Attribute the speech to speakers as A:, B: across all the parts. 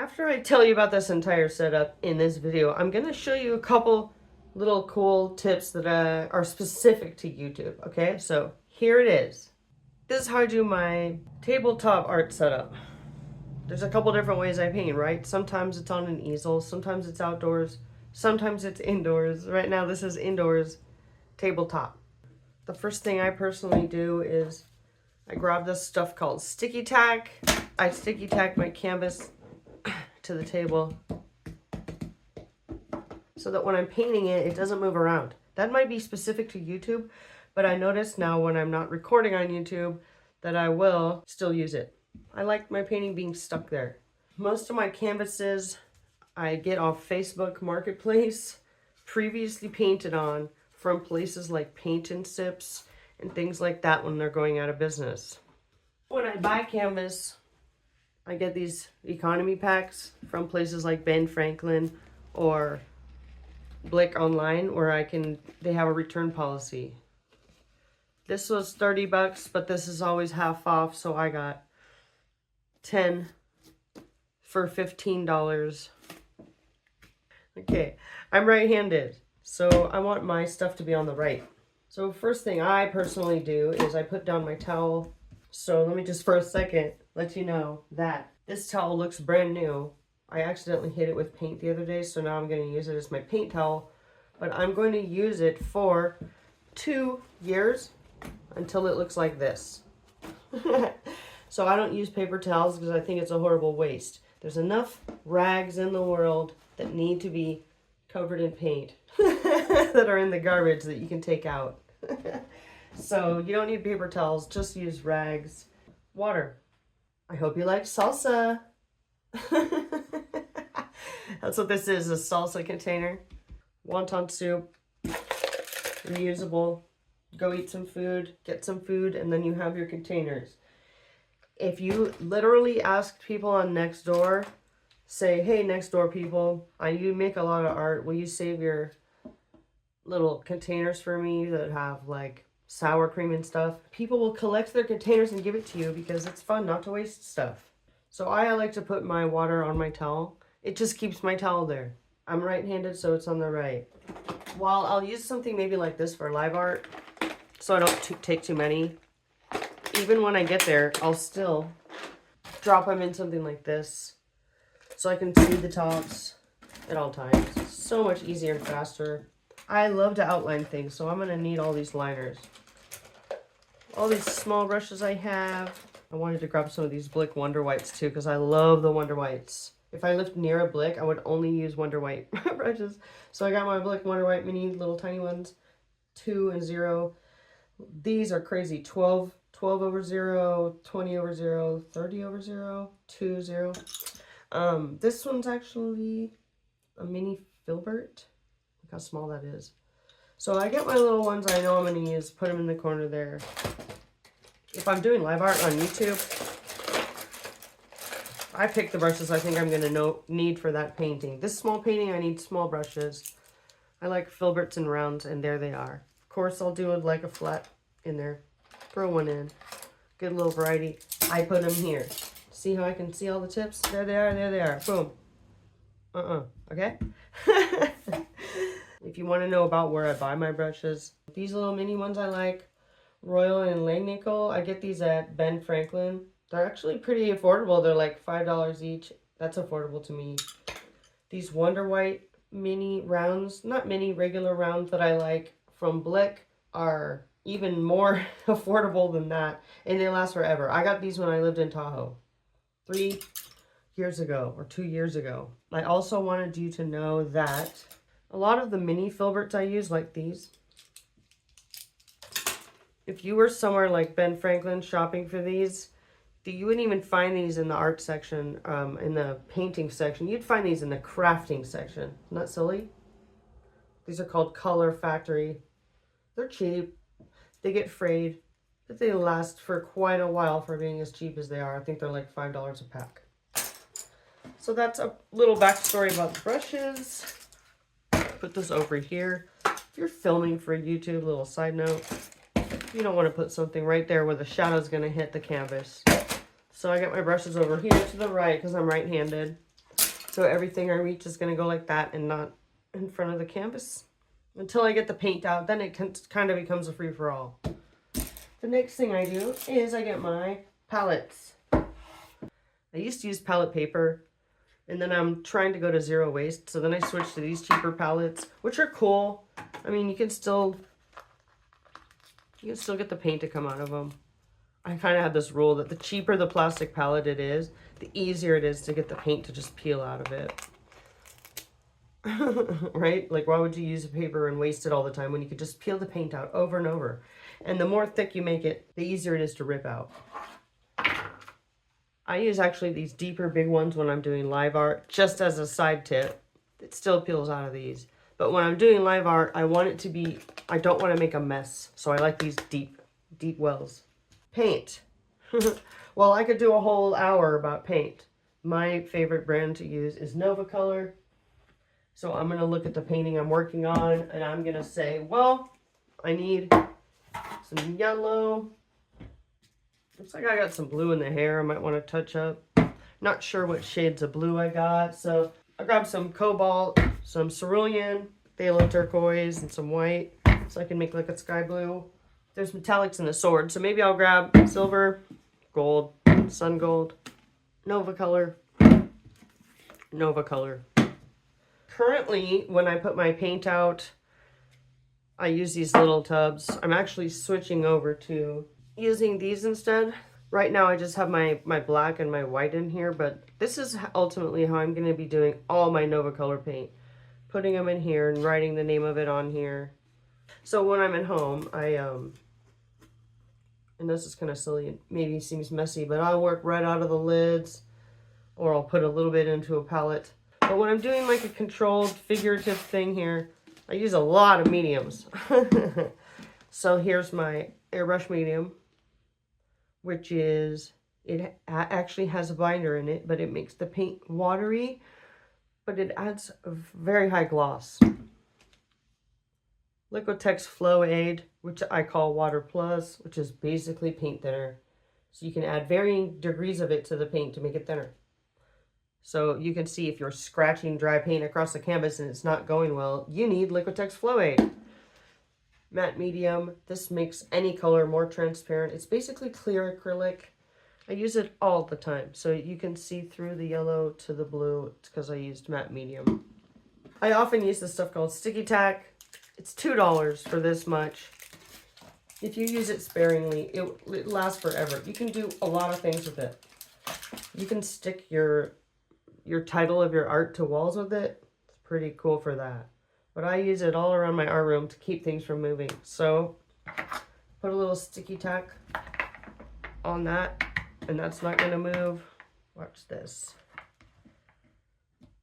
A: After I tell you about this entire setup in this video, I'm going to show you a couple little cool tips that are specific to YouTube, okay? So here it is. This is how I do my tabletop art setup. There's a couple different ways I paint, right? Sometimes it's on an easel, sometimes it's outdoors, sometimes it's indoors. Right now this is indoors, tabletop. The first thing I personally do is I grab this stuff called Stikki Tack. I sticky tack my canvas to the table so that when I'm painting it, it doesn't move around. That might be specific to YouTube, but I notice now when I'm not recording on YouTube that I will still use it. I like my painting being stuck there. Most of my canvases I get off Facebook Marketplace, previously painted on from places like Paint and Sips and things like that when they're going out of business. When I buy canvas, I get these economy packs from places like Ben Franklin or Blick Online where they have a return policy. This was 30 bucks, but this is always half off, so I got 10 for $15. Okay, I'm right-handed, so I want my stuff to be on the right. So first thing I personally do is I put down my towel. So let me just for a second let you know that this towel looks brand new. I accidentally hit it with paint the other day, so now I'm going to use it as my paint towel. But I'm going to use it for 2 years until it looks like this. So I don't use paper towels because I think it's a horrible waste. There's enough rags in the world that need to be covered in paint that are in the garbage that you can take out. So you don't need paper towels, just use rags. Water. I hope you like salsa. That's what this is, a salsa container. Wonton soup, reusable. Go eat some food, get some food, and then you have your containers. If you literally ask people on Nextdoor, say, hey, Nextdoor people, you make a lot of art. Will you save your little containers for me that have like sour cream and stuff? People will collect their containers and give it to you because it's fun not to waste stuff. So I like to put my water on my towel. It just keeps my towel there. I'm right-handed, so it's on the right. While I'll use something maybe like this for live art, so I don't take too many. Even when I get there, I'll still drop them in something like this so I can see the tops at all times. So much easier and faster. I love to outline things, so I'm going to need all these liners. All these small brushes I have. I wanted to grab some of these Blick Wonder Whites too because I love the Wonder Whites. If I lived near a Blick, I would only use Wonder White brushes. So I got my Blick Wonder White mini little tiny ones, 2 and 0. These are crazy. 12 over 0, 20 over 0, 30 over 0, 2, 0. This one's actually a mini filbert. Look how small that is. So I get my little ones I know I'm going to use, put them in the corner there. If I'm doing live art on YouTube, I pick the brushes I think I'm going to need for that painting. This small painting, I need small brushes. I like filberts and rounds, and there they are. Of course, I'll do it like a flat in there. Throw one in. Good little variety. I put them here. See how I can see all the tips? There they are, there they are. Boom. Okay? If you want to know about where I buy my brushes, these little mini ones I like, Royal and Langnickel, I get these at Ben Franklin. They're actually pretty affordable. They're like $5 each. That's affordable to me. These Wonder White mini rounds, not mini, regular rounds that I like from Blick are even more affordable than that, and they last forever. I got these when I lived in Tahoe 3 years ago or 2 years ago. I also wanted you to know that a lot of the mini filberts I use, like these, if you were somewhere like Ben Franklin shopping for these, you wouldn't even find these in the art section, in the painting section. You'd find these in the crafting section. Isn't that silly? These are called Color Factory. They're cheap. They get frayed, but they last for quite a while for being as cheap as they are. I think they're like $5 a pack. So that's a little backstory about the brushes. Put this over here. If you're filming for YouTube, little side note, you don't want to put something right there where the shadow is going to hit the canvas. So I got my brushes over here to the right because I'm right-handed. So everything I reach is going to go like that and not in front of the canvas until I get the paint out. Then it kind of becomes a free-for-all. The next thing I do is I get my palettes. I used to use palette paper, and then I'm trying to go to zero waste. So then I switched to these cheaper palettes, which are cool. I mean, you can still get the paint to come out of them. I kind of have this rule that the cheaper the plastic palette it is, the easier it is to get the paint to just peel out of it. Right? Like, why would you use a paper and waste it all the time when you could just peel the paint out over and over? And the more thick you make it, the easier it is to rip out. I use actually these deeper big ones when I'm doing live art, just as a side tip. It still peels out of these. But when I'm doing live art, I want it to be, I don't want to make a mess. So I like these deep wells. Paint. Well, I could do a whole hour about paint. My favorite brand to use is Nova Color. So I'm going to look at the painting I'm working on, and I'm going to say, well, I need some yellow. Looks like I got some blue in the hair I might want to touch up. Not sure what shades of blue I got. So I grabbed some cobalt, some cerulean, phthalo turquoise, and some white. So I can make like a sky blue. There's metallics in the sword. So maybe I'll grab silver, gold, sun gold, Nova Color, Nova Color. Currently, when I put my paint out, I use these little tubs. I'm actually switching over to using these instead. Right now, I just have my black and my white in here, but this is ultimately how I'm going to be doing all my Nova Color paint. Putting them in here and writing the name of it on here. So when I'm at home, and this is kind of silly, it maybe seems messy, but I'll work right out of the lids, or I'll put a little bit into a palette. But when I'm doing like a controlled figurative thing here, I use a lot of mediums. So here's my airbrush medium, which is, it actually has a binder in it, but it makes the paint watery, but it adds a very high gloss. Liquitex Flow Aid, which I call Water Plus, which is basically paint thinner. So you can add varying degrees of it to the paint to make it thinner. So you can see if you're scratching dry paint across the canvas and it's not going well, you need Liquitex Flow Aid. Matte medium, this makes any color more transparent. It's basically clear acrylic. I use it all the time. So you can see through the yellow to the blue. It's because I used matte medium. I often use this stuff called Stikki Tack. It's $2 for this much. If you use it sparingly, it lasts forever. You can do a lot of things with it. You can stick your title of your art to walls with it. It's pretty cool for that. But I use it all around my art room to keep things from moving. So put a little Stikki Tack on that, and that's not going to move. Watch this.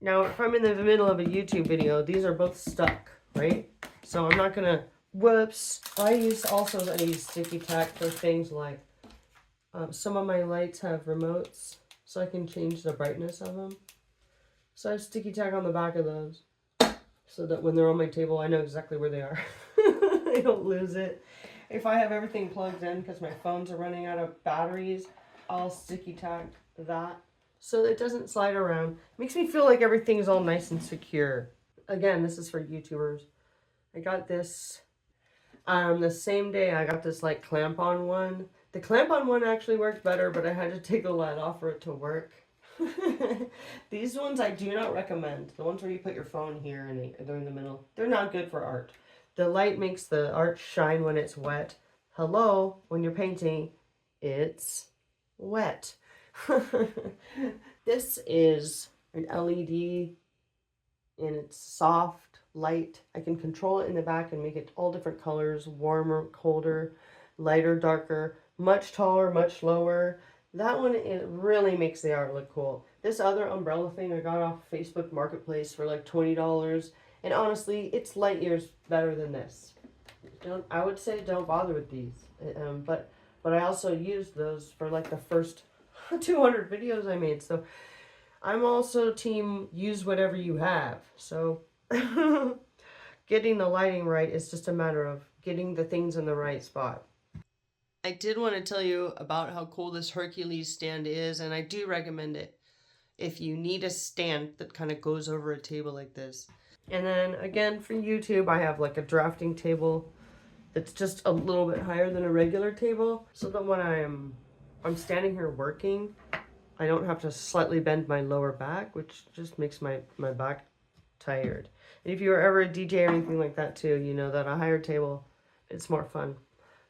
A: Now, if I'm in the middle of a YouTube video, these are both stuck, right? So I'm not going to, whoops. I use Stikki Tack for things like, some of my lights have remotes, so I can change the brightness of them. So I have Stikki Tack on the back of those, so that when they're on my table, I know exactly where they are. I don't lose it. If I have everything plugged in because my phones are running out of batteries, I'll Stikki Tack that so it doesn't slide around. Makes me feel like everything is all nice and secure. Again, this is for YouTubers. I got this the same day I got this like clamp-on one. The clamp-on one actually worked better, but I had to take the light off for it to work. These ones I do not recommend. The ones where you put your phone here and they're in the middle. They're not good for art. The light makes the art shine when it's wet. Hello, when you're painting, it's wet. This is an LED and it's soft, light. I can control it in the back and make it all different colors, warmer, colder, lighter, darker, much taller, much lower. That one, it really makes the art look cool. This other umbrella thing I got off Facebook Marketplace for like $20. And honestly, it's light years better than this. I would say don't bother with these. But I also used those for like the first 200 videos I made. So I'm also team use whatever you have. So getting the lighting right is just a matter of getting the things in the right spot. I did want to tell you about how cool this Hercules stand is, and I do recommend it. if you need a stand that kind of goes over a table like this. And then again for YouTube, I have like a drafting table that's just a little bit higher than a regular table, so that when I'm standing here working, I don't have to slightly bend my lower back, which just makes my back tired. And if you were ever a DJ or anything like that too, you know that a higher table, it's more fun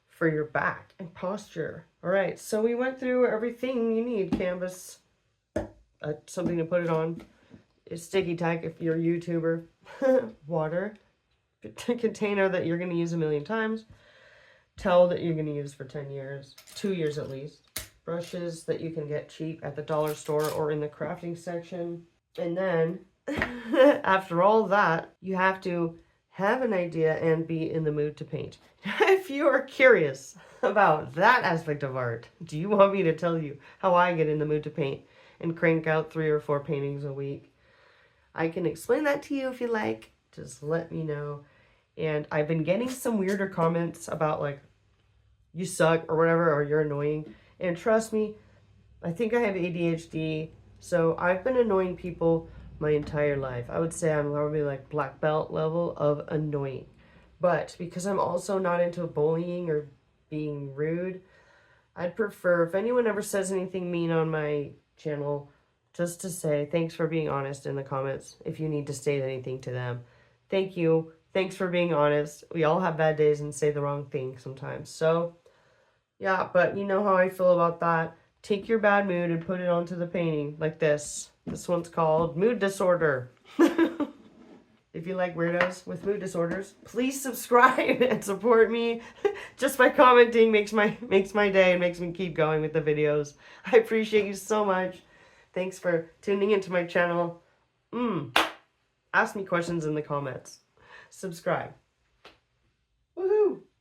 A: for your back and posture. All right, so we went through everything you need. Canvas, something to put it on, Stikki Tack if you're a YouTuber, water, container that you're going to use a million times, towel that you're going to use for 10 years, 2 years at least, brushes that you can get cheap at the dollar store or in the crafting section. And then after all that, you have to have an idea and be in the mood to paint. If you are curious about that aspect of art, do you want me to tell you how I get in the mood to paint and crank out 3 or 4 paintings a week? I can explain that to you if you like. Just let me know. And I've been getting some weirder comments about like, you suck or whatever, or you're annoying. And trust me, I think I have ADHD, so I've been annoying people my entire life. I would say I'm probably like black belt level of annoying. But because I'm also not into bullying or being rude, I'd prefer if anyone ever says anything mean on my channel, just to say thanks for being honest in the comments if you need to state anything to them. Thank you. Thanks for being honest. We all have bad days and say the wrong thing sometimes. So, yeah, but you know how I feel about that. Take your bad mood and put it onto the painting, like this. This one's called Mood Disorder. If you like weirdos with mood disorders, please subscribe and support me. Just by commenting makes my day and makes me keep going with the videos. I appreciate you so much. Thanks for tuning into my channel. Ask me questions in the comments. Subscribe.